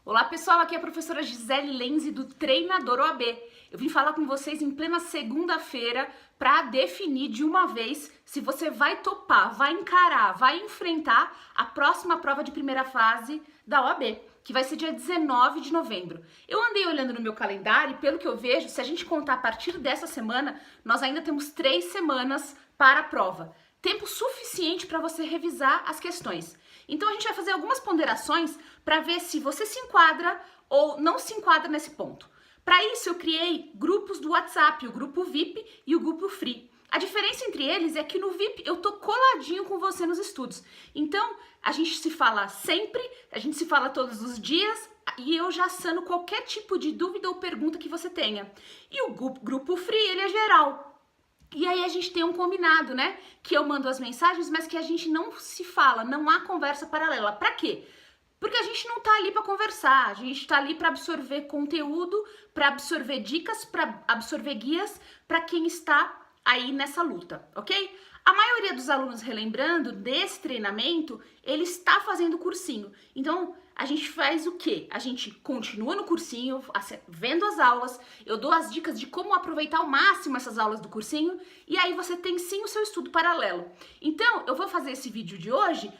Olá pessoal, aqui é a professora Gisele Lenzi do Treinador OAB. Eu vim falar com vocês em plena segunda-feira para definir de uma vez se você vai topar, vai encarar, vai enfrentar a próxima prova de primeira fase da OAB, que vai ser dia 19 de novembro. Eu andei olhando no meu calendário e pelo que eu vejo, se a gente contar a partir dessa semana, nós ainda temos 3 semanas para a prova. Tempo suficiente para você revisar as questões. Então a gente vai fazer algumas ponderações para ver se você se enquadra ou não se enquadra nesse ponto. Para isso eu criei grupos do WhatsApp, o grupo VIP e o grupo Free. A diferença entre eles é que no VIP eu tô coladinho com você nos estudos. Então a gente se fala sempre, a gente se fala todos os dias e eu já sano qualquer tipo de dúvida ou pergunta que você tenha. E o grupo Free, ele é geral. E aí a gente tem um combinado, né? Que eu mando as mensagens, mas que a gente não se fala, não há conversa paralela. Pra quê? Porque a gente não tá ali pra conversar, a gente tá ali pra absorver conteúdo, pra absorver dicas, pra absorver guias pra quem está aí nessa luta, ok? A maioria dos alunos, relembrando, desse treinamento, ele está fazendo cursinho. Então, a gente faz o quê? A gente continua no cursinho, vendo as aulas, eu dou as dicas de como aproveitar ao máximo essas aulas do cursinho, e aí você tem sim o seu estudo paralelo. Então, eu vou fazer esse vídeo de hoje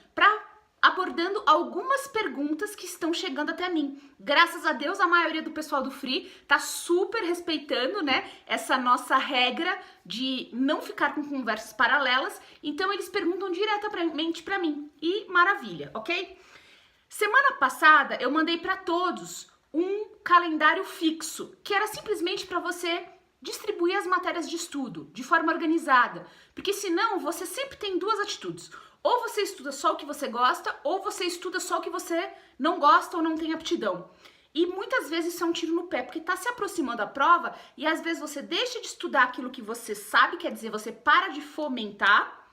abordando algumas perguntas que estão chegando até mim. Graças a Deus, a maioria do pessoal do Free tá super respeitando, né, essa nossa regra de não ficar com conversas paralelas, então eles perguntam diretamente para mim. E maravilha, ok? Semana passada eu mandei para todos um calendário fixo, que era simplesmente para você distribuir as matérias de estudo de forma organizada, porque senão você sempre tem duas atitudes. Ou você estuda só o que você gosta, ou você estuda só o que você não gosta ou não tem aptidão. E muitas vezes isso é um tiro no pé, porque está se aproximando a prova e às vezes você deixa de estudar aquilo que você sabe, quer dizer, você para de fomentar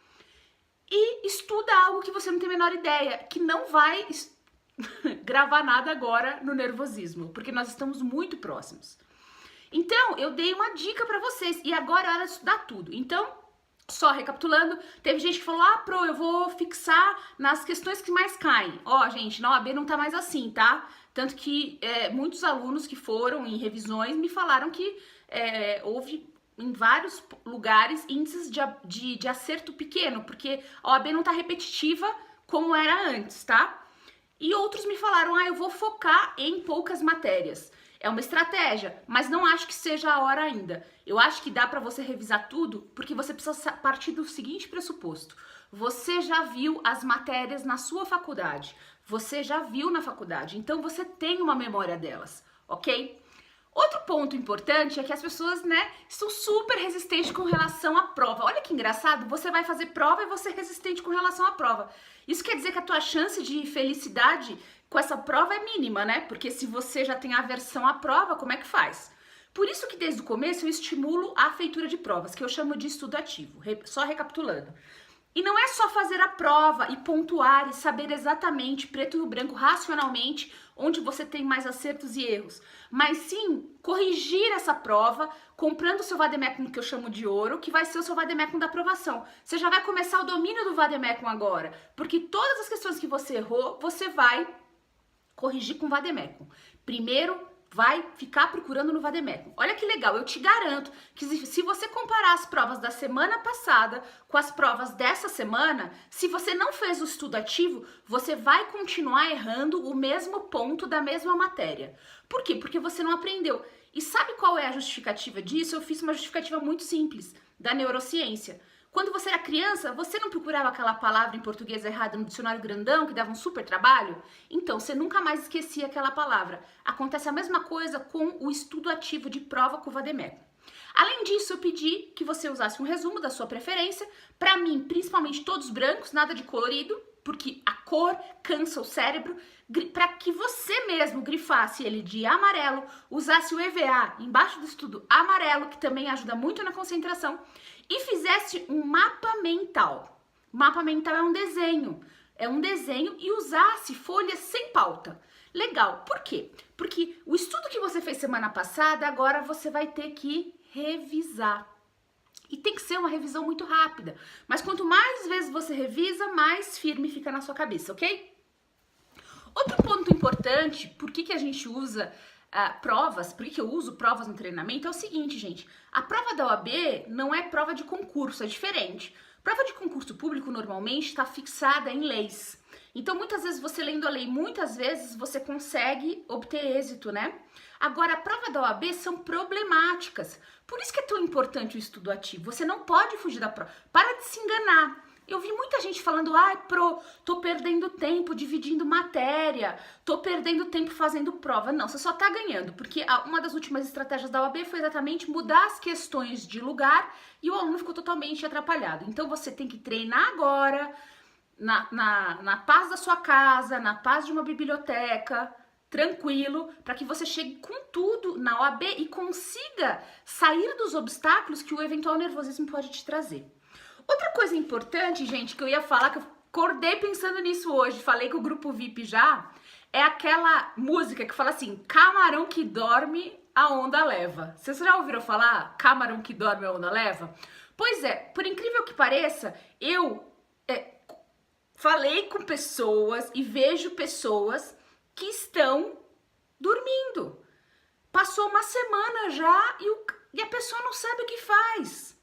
e estuda algo que você não tem a menor ideia, que não vai gravar nada agora no nervosismo, porque nós estamos muito próximos. Então, eu dei uma dica para vocês e agora é hora de estudar tudo. Então, só recapitulando, teve gente que falou, Pro, eu vou fixar nas questões que mais caem. Gente, na OAB não tá mais assim, tá? Tanto que muitos alunos que foram em revisões me falaram que houve em vários lugares índices de acerto pequeno, porque a OAB não tá repetitiva como era antes, tá? E outros me falaram, eu vou focar em poucas matérias. É uma estratégia, mas não acho que seja a hora ainda. Eu acho que dá para você revisar tudo, porque você precisa partir do seguinte pressuposto. Você já viu as matérias na sua faculdade. Você já viu na faculdade, então você tem uma memória delas, ok? Outro ponto importante é que as pessoas, são super resistentes com relação à prova. Olha que engraçado, você vai fazer prova e você é resistente com relação à prova. Isso quer dizer que a tua chance de felicidade com essa prova é mínima, né? Porque se você já tem aversão à prova, como é que faz? Por isso que desde o começo eu estimulo a feitura de provas, que eu chamo de estudo ativo. Só recapitulando. E não é só fazer a prova e pontuar e saber exatamente, preto no branco, racionalmente, onde você tem mais acertos e erros, mas sim corrigir essa prova comprando o seu vademecum, que eu chamo de ouro, que vai ser o seu vademecum da aprovação. Você já vai começar o domínio do vademecum agora, porque todas as questões que você errou, você vai corrigir com vademecum. Primeiro, vai ficar procurando no vademecum. Olha que legal, eu te garanto que se você comparar as provas da semana passada com as provas dessa semana, se você não fez o estudo ativo, você vai continuar errando o mesmo ponto da mesma matéria. Por quê? Porque você não aprendeu. E sabe qual é a justificativa disso? Eu fiz uma justificativa muito simples, da neurociência. Quando você era criança, você não procurava aquela palavra em português errada no dicionário grandão, que dava um super trabalho? Então, você nunca mais esquecia aquela palavra. Acontece a mesma coisa com o estudo ativo de prova com o vademecum. Além disso, eu pedi que você usasse um resumo da sua preferência. Para mim, principalmente todos brancos, nada de colorido, porque a cor cansa o cérebro, para que você mesmo grifasse ele de amarelo, usasse o EVA embaixo do estudo amarelo, que também ajuda muito na concentração, e fizesse um mapa mental. Mapa mental é um desenho e usasse folhas sem pauta. Legal, por quê? Porque o estudo que você fez semana passada, agora você vai ter que revisar. E tem que ser uma revisão muito rápida. Mas quanto mais vezes você revisa, mais firme fica na sua cabeça, ok? Outro ponto importante importante, por que a gente usa provas, por que eu uso provas no treinamento, é o seguinte, gente. A prova da OAB não é prova de concurso, é diferente. Prova de concurso público normalmente está fixada em leis. Então, muitas vezes, você lendo a lei, muitas vezes você consegue obter êxito, né? Agora, a prova da OAB são problemáticas. Por isso que é tão importante o estudo ativo. Você não pode fugir da prova. Para de se enganar. Eu vi muita gente falando, tô perdendo tempo dividindo matéria, tô perdendo tempo fazendo prova. Não, você só tá ganhando, porque uma das últimas estratégias da OAB foi exatamente mudar as questões de lugar e o aluno ficou totalmente atrapalhado. Então, você tem que treinar agora, na paz da sua casa, na paz de uma biblioteca, tranquilo, para que você chegue com tudo na OAB e consiga sair dos obstáculos que o eventual nervosismo pode te trazer. Outra coisa importante, gente, que eu ia falar, que eu acordei pensando nisso hoje, falei com o grupo VIP já, é aquela música que fala assim, camarão que dorme, a onda leva. Vocês já ouviram falar camarão que dorme, a onda leva? Pois é, por incrível que pareça, eu falei com pessoas e vejo pessoas que estão dormindo. Passou uma semana já e a pessoa não sabe o que faz.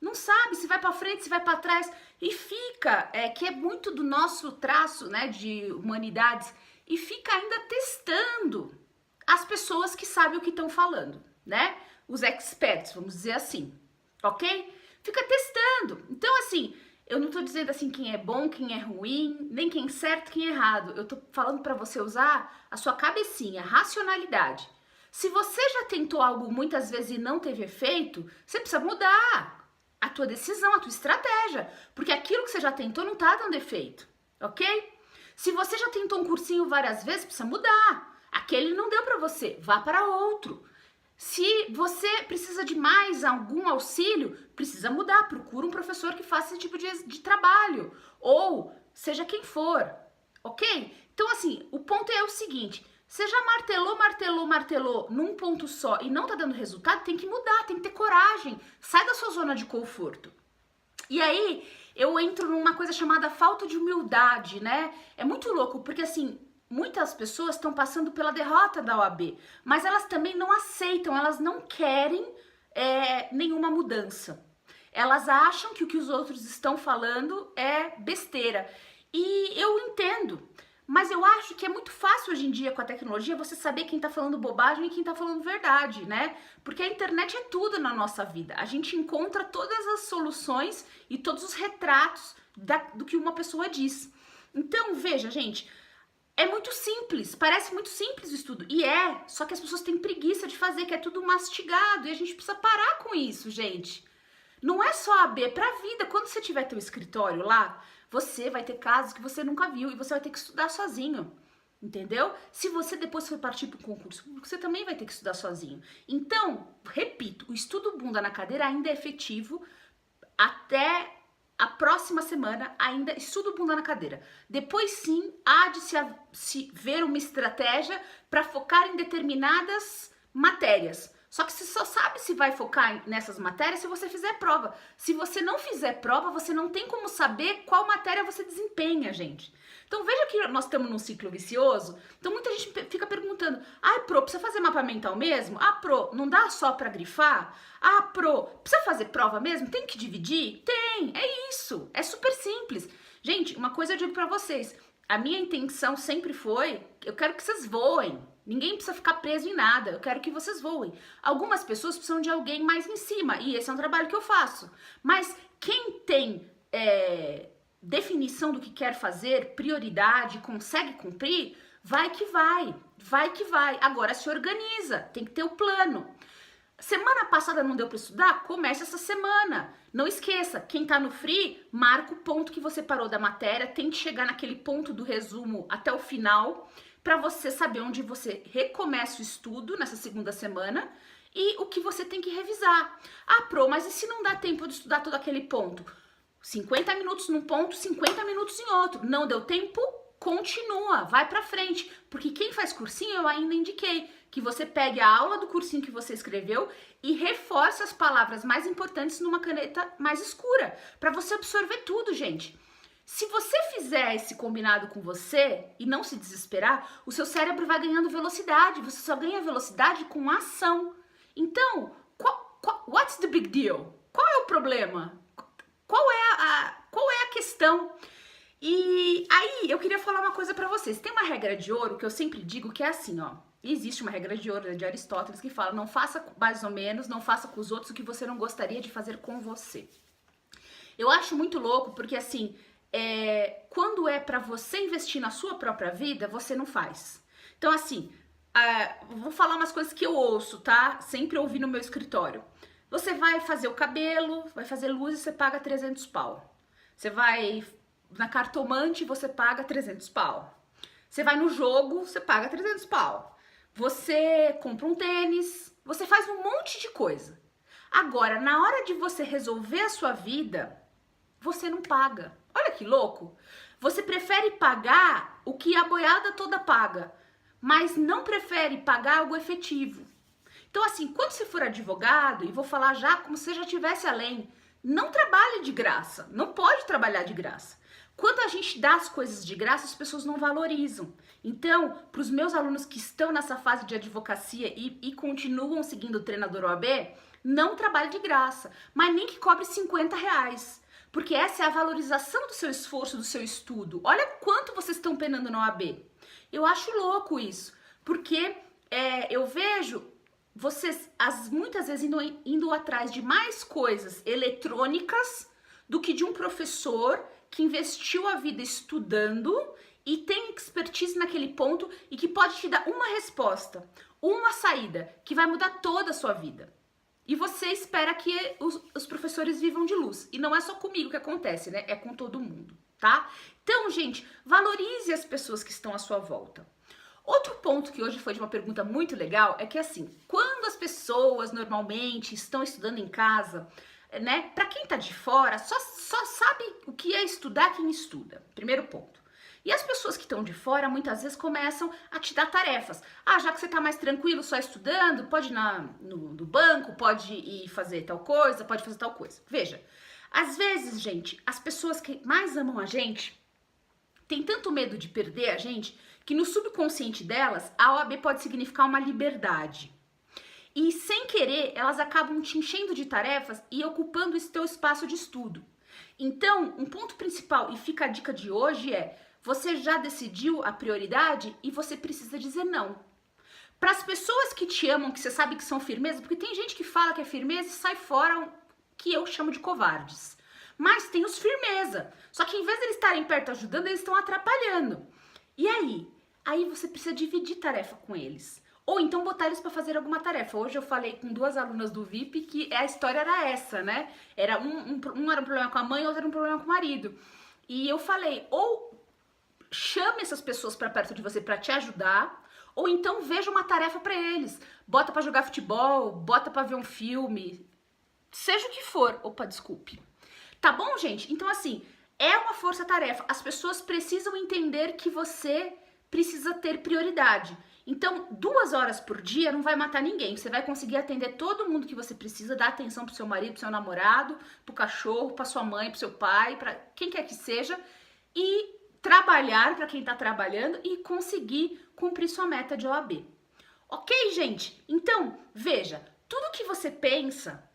Não sabe se vai para frente, se vai para trás. E fica, que é muito do nosso traço, né, de humanidades, e fica ainda testando as pessoas que sabem o que estão falando, né? Os experts, vamos dizer assim, ok? Fica testando. Então, assim, eu não tô dizendo assim quem é bom, quem é ruim, nem quem é certo, quem é errado. Eu tô falando para você usar a sua cabecinha, racionalidade. Se você já tentou algo muitas vezes e não teve efeito, você precisa mudar a tua decisão, a tua estratégia, porque aquilo que você já tentou não tá dando efeito, ok? Se você já tentou um cursinho várias vezes, precisa mudar. Aquele não deu para você, vá para outro. Se você precisa de mais algum auxílio, precisa mudar, procura um professor que faça esse tipo de trabalho, ou seja quem for, ok? Então, assim, o ponto é o seguinte, você já martelou num ponto só e não tá dando resultado, tem que mudar, tem que ter coragem, sai da sua zona de conforto. E aí, eu entro numa coisa chamada falta de humildade, né? É muito louco, porque assim, muitas pessoas estão passando pela derrota da OAB, mas elas também não aceitam, elas não querem nenhuma mudança. Elas acham que o que os outros estão falando é besteira. E eu entendo, mas eu acho que é muito fácil hoje em dia com a tecnologia você saber quem tá falando bobagem e quem tá falando verdade, né? Porque a internet é tudo na nossa vida. A gente encontra todas as soluções e todos os retratos do que uma pessoa diz. Então, veja, gente, é muito simples, parece muito simples o estudo, e só que as pessoas têm preguiça de fazer, que é tudo mastigado, e a gente precisa parar com isso, gente. Não é só a B, é pra vida. Quando você tiver teu escritório lá, você vai ter casos que você nunca viu, e você vai ter que estudar sozinho, entendeu? Se você depois for partir para o concurso público, você também vai ter que estudar sozinho. Então, repito, o estudo bunda na cadeira ainda é efetivo até a próxima semana, ainda estudo bunda na cadeira. Depois sim, há de se ver uma estratégia para focar em determinadas matérias. Só que você só sabe se vai focar nessas matérias se você fizer prova. Se você não fizer prova, você não tem como saber qual matéria você desempenha, gente. Então veja que nós estamos num ciclo vicioso. Então muita gente fica perguntando, Pro, precisa fazer mapa mental mesmo? Pro, não dá só para grifar? Pro, precisa fazer prova mesmo? Tem que dividir? Tem, é isso, é super simples. Gente, uma coisa eu digo para vocês, a minha intenção sempre foi, eu quero que vocês voem. Ninguém precisa ficar preso em nada, eu quero que vocês voem. Algumas pessoas precisam de alguém mais em cima, e esse é um trabalho que eu faço. Mas quem tem definição do que quer fazer, prioridade, consegue cumprir, vai que vai, vai que vai. Agora se organiza, tem que ter o plano. Semana passada não deu para estudar? Comece essa semana. Não esqueça, quem tá no free, marca o ponto que você parou da matéria, tente chegar naquele ponto do resumo até o final, para você saber onde você recomeça o estudo nessa segunda semana e o que você tem que revisar. Pro, mas e se não dá tempo de estudar todo aquele ponto? 50 minutos num ponto, 50 minutos em outro. Não deu tempo? Continua, vai pra frente. Porque quem faz cursinho, eu ainda indiquei que você pegue a aula do cursinho que você escreveu e reforce as palavras mais importantes numa caneta mais escura, para você absorver tudo, gente. Se você fizer esse combinado com você e não se desesperar, o seu cérebro vai ganhando velocidade. Você só ganha velocidade com ação. Então, what's the big deal? Qual é o problema? Qual é a questão? E aí, eu queria falar uma coisa pra vocês. Tem uma regra de ouro que eu sempre digo que é assim, ó. Existe uma regra de ouro de Aristóteles que fala: não faça mais ou menos, não faça com os outros o que você não gostaria de fazer com você. Eu acho muito louco porque, assim, quando é pra você investir na sua própria vida, você não faz. Então, assim, vou falar umas coisas que eu ouço, tá? Sempre ouvi no meu escritório. Você vai fazer o cabelo, vai fazer luz e você paga 300 pau. Você vai na cartomante, você paga 300 pau. Você vai no jogo, você paga 300 pau. Você compra um tênis, você faz um monte de coisa. Agora, na hora de você resolver a sua vida, você não paga. Olha que louco. Você prefere pagar o que a boiada toda paga, mas não prefere pagar algo efetivo. Então, assim, quando você for advogado, e vou falar já como se já estivesse além, não trabalhe de graça, não pode trabalhar de graça. Quando a gente dá as coisas de graça, as pessoas não valorizam. Então, para os meus alunos que estão nessa fase de advocacia e continuam seguindo o treinador OAB, não trabalhe de graça, mas nem que cobre 50 reais. Porque essa é a valorização do seu esforço, do seu estudo. Olha quanto vocês estão penando na OAB. Eu acho louco isso, porque eu vejo vocês muitas vezes indo atrás de mais coisas eletrônicas do que de um professor que investiu a vida estudando e tem expertise naquele ponto e que pode te dar uma resposta, uma saída que vai mudar toda a sua vida. E você espera que os professores vivam de luz. E não é só comigo que acontece, né? É com todo mundo, tá? Então, gente, valorize as pessoas que estão à sua volta. Outro ponto que hoje foi de uma pergunta muito legal é que, assim, quando as pessoas normalmente estão estudando em casa, né? Para quem tá de fora, só sabe o que é estudar quem estuda. Primeiro ponto. E as pessoas que estão de fora, muitas vezes, começam a te dar tarefas. Ah, já que você tá mais tranquilo só estudando, pode ir no banco, pode ir fazer tal coisa, pode fazer tal coisa. Veja, às vezes, gente, as pessoas que mais amam a gente têm tanto medo de perder a gente que no subconsciente delas, a OAB pode significar uma liberdade. E sem querer, elas acabam te enchendo de tarefas e ocupando esse teu espaço de estudo. Então, um ponto principal, e fica a dica de hoje, é: você já decidiu a prioridade e você precisa dizer não. Para as pessoas que te amam, que você sabe que são firmeza, porque tem gente que fala que é firmeza e sai fora, que eu chamo de covardes. Mas tem os firmeza. Só que em vez de eles estarem perto ajudando, eles estão atrapalhando. E aí? Aí você precisa dividir tarefa com eles. Ou então botar eles para fazer alguma tarefa. Hoje eu falei com 2 alunas do VIP que a história era essa, né? Era um era um problema com a mãe, outro era um problema com o marido. E eu falei, ou chame essas pessoas para perto de você para te ajudar, ou então veja uma tarefa para eles. Bota para jogar futebol, bota para ver um filme, seja o que for. Opa, desculpe. Tá bom, gente? Então, assim, é uma força-tarefa. As pessoas precisam entender que você precisa ter prioridade. Então, 2 horas por dia não vai matar ninguém. Você vai conseguir atender todo mundo que você precisa, dar atenção pro seu marido, pro seu namorado, pro cachorro, pra sua mãe, pro seu pai, pra quem quer que seja, e trabalhar para quem está trabalhando e conseguir cumprir sua meta de OAB. Ok, gente? Então, veja, tudo que você pensa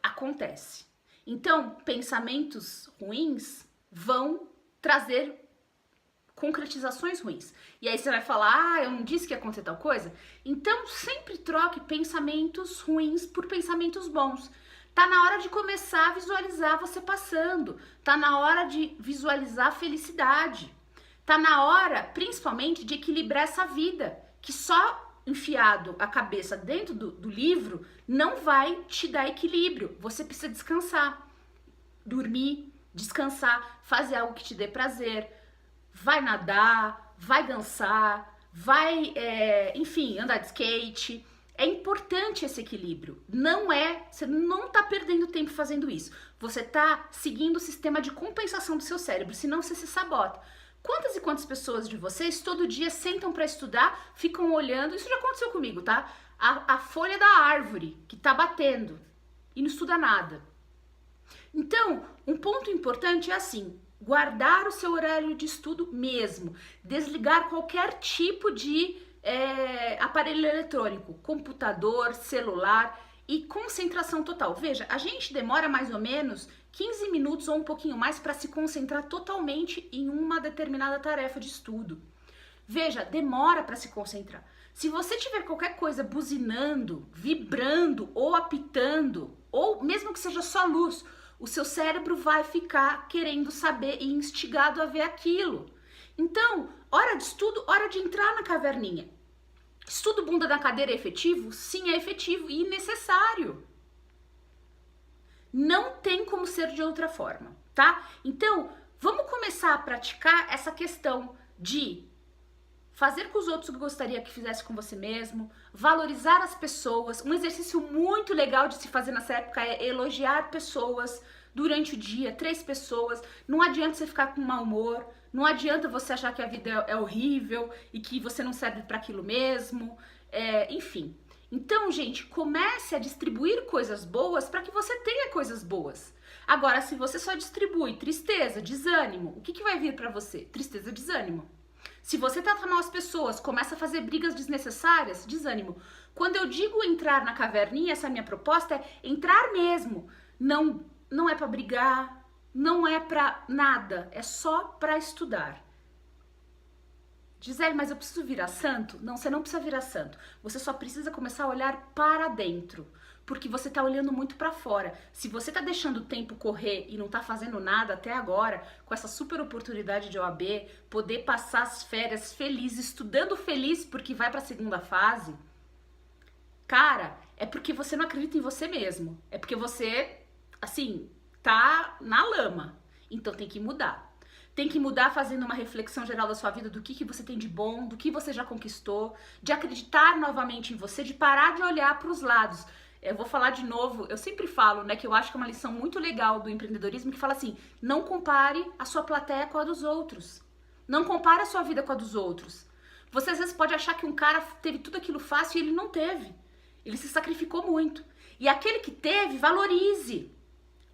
acontece. Então, pensamentos ruins vão trazer concretizações ruins. E aí você vai falar, eu não disse que ia acontecer tal coisa? Então, sempre troque pensamentos ruins por pensamentos bons. Tá na hora de começar a visualizar você passando. Tá na hora de visualizar a felicidade. Tá na hora, principalmente, de equilibrar essa vida. Que só enfiado a cabeça dentro do livro não vai te dar equilíbrio. Você precisa descansar. Dormir, descansar, fazer algo que te dê prazer. Vai nadar, vai dançar, vai, enfim, andar de skate. É importante esse equilíbrio. Você não tá perdendo tempo fazendo isso. Você tá seguindo o sistema de compensação do seu cérebro, senão você se sabota. Quantas e quantas pessoas de vocês todo dia sentam para estudar, ficam olhando, isso já aconteceu comigo, tá? A folha da árvore que tá batendo e não estuda nada. Então, um ponto importante é assim, guardar o seu horário de estudo mesmo, desligar qualquer tipo de aparelho eletrônico, computador, celular e concentração total. Veja, a gente demora mais ou menos 15 minutos ou um pouquinho mais para se concentrar totalmente em uma determinada tarefa de estudo. Veja, demora para se concentrar. Se você tiver qualquer coisa buzinando, vibrando ou apitando, ou mesmo que seja só luz, o seu cérebro vai ficar querendo saber e instigado a ver aquilo. Então, hora de estudo, hora de entrar na caverninha. Estudo bunda na cadeira é efetivo? Sim, é efetivo e necessário. Não tem como ser de outra forma, tá? Então, vamos começar a praticar essa questão de fazer com os outros o que gostaria que fizesse com você mesmo, valorizar as pessoas. Um exercício muito legal de se fazer nessa época é elogiar pessoas durante o dia, 3 pessoas. Não adianta você ficar com mau humor, não adianta você achar que a vida é horrível e que você não serve para aquilo mesmo, enfim. Então, gente, comece a distribuir coisas boas para que você tenha coisas boas. Agora, se você só distribui tristeza, desânimo, o que vai vir para você? Tristeza, desânimo. Se você trata mal as pessoas, começa a fazer brigas desnecessárias, desânimo. Quando eu digo entrar na caverninha, essa minha proposta é entrar mesmo. Não é para brigar, não é para nada, é só para estudar. Gisele, mas eu preciso virar santo? Não, você não precisa virar santo. Você só precisa começar a olhar para dentro, porque você tá olhando muito para fora. Se você tá deixando o tempo correr e não tá fazendo nada até agora, com essa super oportunidade de OAB, poder passar as férias feliz, estudando feliz porque vai para a segunda fase, cara, é porque você não acredita em você mesmo. É porque você, assim, tá na lama. Então tem que mudar. Tem que mudar fazendo uma reflexão geral da sua vida, do que você tem de bom, do que você já conquistou, de acreditar novamente em você, de parar de olhar para os lados. Eu vou falar de novo, eu sempre falo, né, que eu acho que é uma lição muito legal do empreendedorismo, que fala assim, não compare a sua plateia com a dos outros. Não compare a sua vida com a dos outros. Você às vezes pode achar que um cara teve tudo aquilo fácil e ele não teve. Ele se sacrificou muito. E aquele que teve, valorize.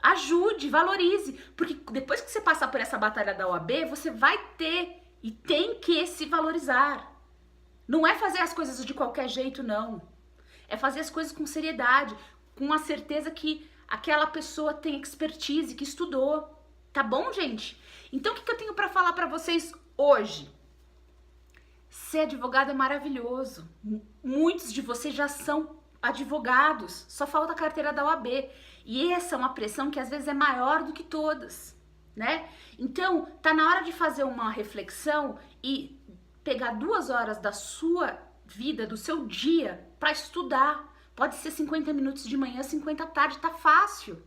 Ajude, valorize, porque depois que você passar por essa batalha da OAB, você vai ter e tem que se valorizar. Não é fazer as coisas de qualquer jeito, não. É fazer as coisas com seriedade, com a certeza que aquela pessoa tem expertise, que estudou. Tá bom, gente? Então, o que eu tenho para falar para vocês hoje? Ser advogado é maravilhoso. Muitos de vocês já são advogados, só falta a carteira da OAB. E essa é uma pressão que às vezes é maior do que todas, né? Então, tá na hora de fazer uma reflexão e pegar 2 horas da sua vida, do seu dia, para estudar. Pode ser 50 minutos de manhã, 50 à tarde, tá fácil.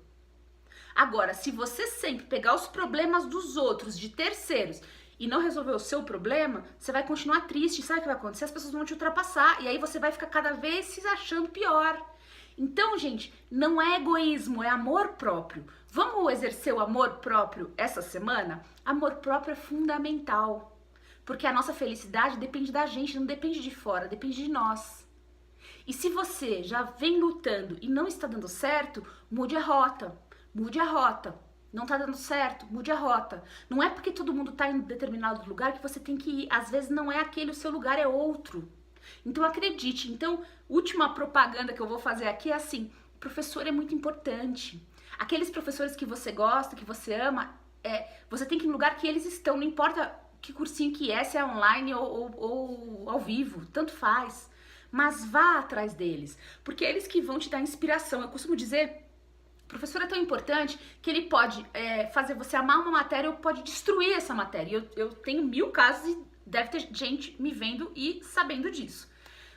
Agora, se você sempre pegar os problemas dos outros, de terceiros, e não resolver o seu problema, você vai continuar triste. Sabe o que vai acontecer? As pessoas vão te ultrapassar e aí você vai ficar cada vez se achando pior. Então, gente, não é egoísmo, é amor próprio. Vamos exercer o amor próprio essa semana? Amor próprio é fundamental, porque a nossa felicidade depende da gente, não depende de fora, depende de nós. E se você já vem lutando e não está dando certo, mude a rota, mude a rota. Não tá dando certo, mude a rota. Não é porque todo mundo tá em determinado lugar que você tem que ir. Às vezes não é aquele, o seu lugar é outro. Então acredite. Então, última propaganda que eu vou fazer aqui é assim, professor é muito importante. Aqueles professores que você gosta, que você ama, você tem que ir no lugar que eles estão, não importa que cursinho que é, se é online ou ao vivo, tanto faz. Mas vá atrás deles, porque é eles que vão te dar inspiração. Eu costumo dizer, o professor é tão importante que ele pode fazer você amar uma matéria ou pode destruir essa matéria. Eu tenho 1000 casos e deve ter gente me vendo e sabendo disso.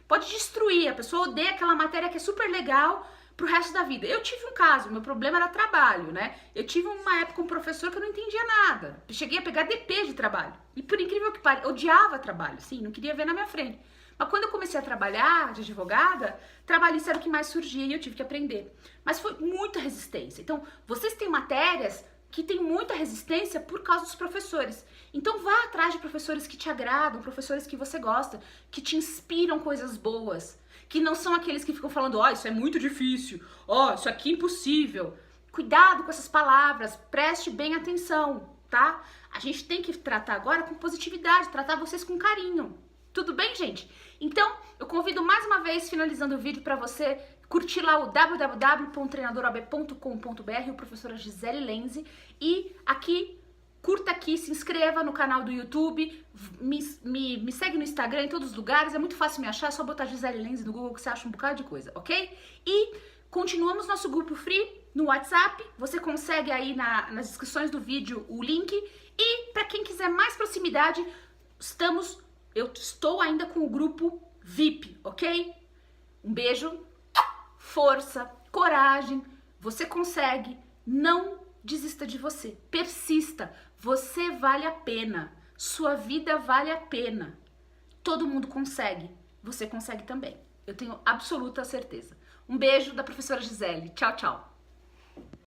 Pode destruir, a pessoa odeia aquela matéria que é super legal pro resto da vida. Eu tive um caso, meu problema era trabalho, né? Eu tive uma época um professor que eu não entendia nada. Cheguei a pegar DP de trabalho. E por incrível que pareça, odiava trabalho, sim, não queria ver na minha frente. Mas quando eu comecei a trabalhar de advogada, trabalhista era o que mais surgia e eu tive que aprender. Mas foi muita resistência. Então, vocês têm matérias que têm muita resistência por causa dos professores. Então, vá atrás de professores que te agradam, professores que você gosta, que te inspiram coisas boas, que não são aqueles que ficam falando, ó, isso é muito difícil, ó, isso aqui é impossível. Cuidado com essas palavras, preste bem atenção. tá? A gente tem que tratar agora com positividade, tratar vocês com carinho. Tudo bem, gente? Então, eu convido mais uma vez, finalizando o vídeo, para você curtir lá o www.treinadorab.com.br, o professora Gisele Lenzi, e aqui, curta aqui, se inscreva no canal do YouTube, me segue no Instagram, em todos os lugares, é muito fácil me achar, é só botar Gisele Lenzi no Google que você acha um bocado de coisa, ok? E continuamos nosso grupo free no WhatsApp, você consegue aí nas descrições do vídeo o link, e para quem quiser mais proximidade, eu estou ainda com o grupo VIP, ok? Um beijo, força, coragem, você consegue, não desista de você, persista, você vale a pena, sua vida vale a pena, todo mundo consegue, você consegue também, eu tenho absoluta certeza. Um beijo da professora Gisele, tchau, tchau.